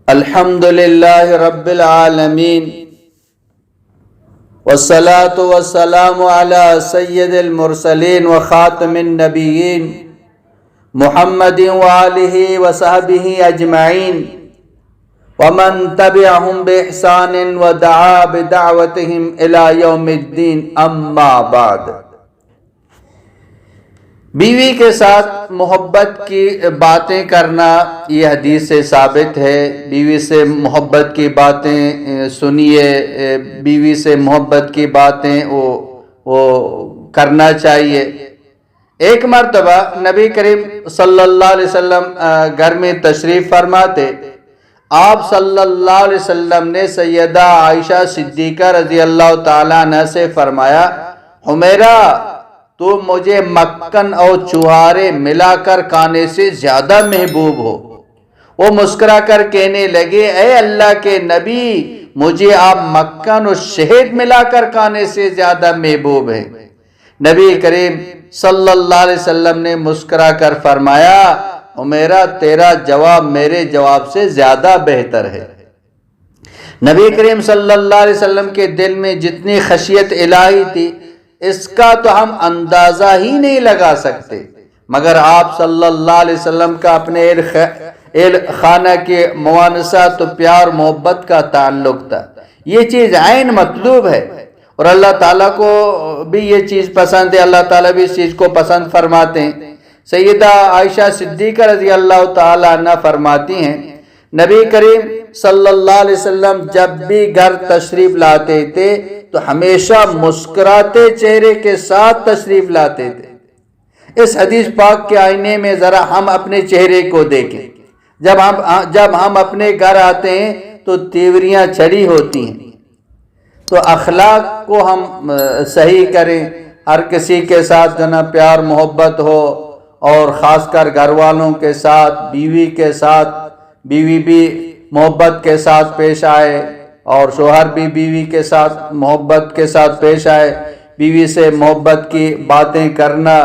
الحمدللہ رب العالمین والصلاة والسلام علی سید المرسلین وخاتم النبیین محمد وآلہ وصحبہ اجمعین ومن تبعہم بإحسان ودعا بدعوتہم الی یوم الدین اما بعد۔ بیوی کے ساتھ محبت کی باتیں کرنا یہ حدیث سے ثابت ہے۔ بیوی سے محبت کی باتیں سنیے، بیوی سے محبت کی باتیں وہ کرنا چاہیے۔ ایک مرتبہ نبی کریم صلی اللہ علیہ وسلم گھر میں تشریف فرماتے، آپ صلی اللہ علیہ وسلم نے سیدہ عائشہ صدیقہ رضی اللہ تعالیٰ عنہ سے فرمایا، حمیرہ تو مجھے مکھن اور چوہارے ملا کر کھانے سے زیادہ محبوب ہو۔ وہ مسکرا کر کہنے لگے، اے اللہ کے نبی، مجھے آپ مکھن اور شہد ملا کر کھانے سے زیادہ محبوب ہیں۔ نبی کریم صلی اللہ علیہ وسلم نے مسکرا کر فرمایا، حمیرہ تیرا جواب میرے جواب سے زیادہ بہتر ہے۔ نبی کریم صلی اللہ علیہ وسلم کے دل میں جتنی خشیت الہی تھی، اس کا تو ہم اندازہ ہی نہیں لگا سکتے، مگر آپ صلی اللہ علیہ وسلم کا اپنے خانہ کے موانسات و پیار محبت کا تعلق تھا۔ یہ چیز عین مطلوب ہے اور اللہ تعالیٰ کو بھی یہ چیز پسند ہے، اللہ تعالیٰ بھی اس چیز کو پسند فرماتے ہیں۔ سیدہ عائشہ صدیقہ رضی اللہ تعالیٰ عنہ فرماتی ہیں، نبی کریم صلی اللہ علیہ وسلم جب بھی گھر تشریف لاتے تھے تو ہمیشہ مسکراتے چہرے کے ساتھ تشریف لاتے تھے۔ اس حدیث پاک کے آئینے میں ذرا ہم اپنے چہرے کو دیکھیں۔ جب ہم اپنے گھر آتے ہیں تو تیوریاں چڑھی ہوتی ہیں، تو اخلاق کو ہم صحیح کریں، ہر کسی کے ساتھ جنا پیار محبت ہو، اور خاص کر گھر والوں کے ساتھ، بیوی کے ساتھ، بیوی بھی محبت کے ساتھ پیش آئے اور شوہر بھی بیوی کے ساتھ محبت کے ساتھ پیش آئے۔ بیوی سے محبت کی باتیں کرنا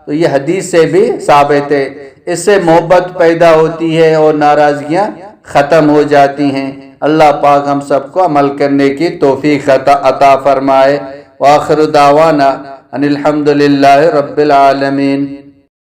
تو یہ حدیث سے بھی ثابت ہے، اس سے محبت پیدا ہوتی ہے اور ناراضگیاں ختم ہو جاتی ہیں۔ اللہ پاک ہم سب کو عمل کرنے کی توفیق عطا فرمائے۔ وآخر دعوانا ان الحمدللہ رب العالمین۔